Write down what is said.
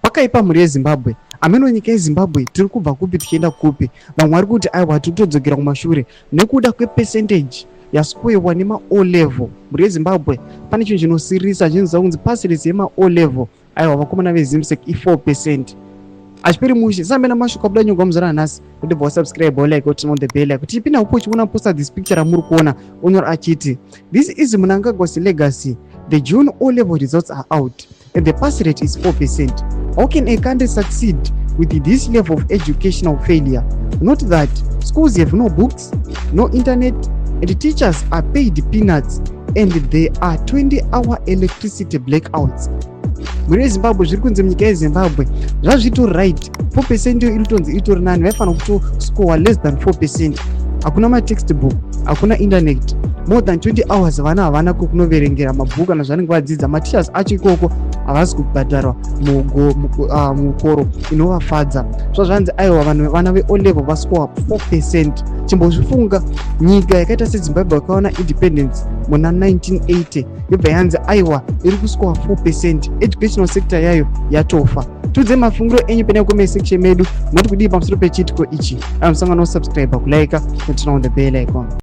vakaipa mhuri yeZimbabwe. Ameno nyika yeZimbabwe tiri kubva kupi tichienda kupi. Vamwe vari kuti aiwa tiri kutodzokera kumashure nekuda kwepercentage yaspoiwa nema O level. Mhuri yeZimbabwe pane chinhu chinosirisa chinonzi kunzi pass rate yema O level. Aiwa vakomana veZimsec i4%. Achipiri mushe sambe namashuka buda nyonga muzara nhasi kuti bva subscribe like kuti on the bell like kuti ipinda upo chiona posta this picture amuri kuona unyora achiti this is Mnangagwa's legacy. The June O level results are out and the pass rate is 4%. How can a country succeed with this level of educational failure? Note that schools have no books, no internet, and teachers are paid peanuts, and there are 20-hour electricity blackouts. Mhuri yeZimbabwe zviri kunze munyika yeZimbabwe zvazvitori right 4% iri tonzi itori nani vaifanira kutoscore less than 4%. Hakuna matextbook, hakuna internet, more than 20 hours vana havana kunoverengera mabhuku kana zvanenge vadzidza. Mateachers acho ikoko havasi kubhadharwa mukoro inovafadza. Zvazvanzi aiwa vana ve-O level vascore 4%. Chimbozvifunga nyika yakaita seZimbabwe yakaona independence muna 1980 yobva yanzi aiwa iri kuscore 4%. Educational sector yayo yatofa. Tudze mafungiro enyu pene comment section medu moti kudii pamusoro pechitiko ichi. Musangano subscribe kulike kuti on the bell icon.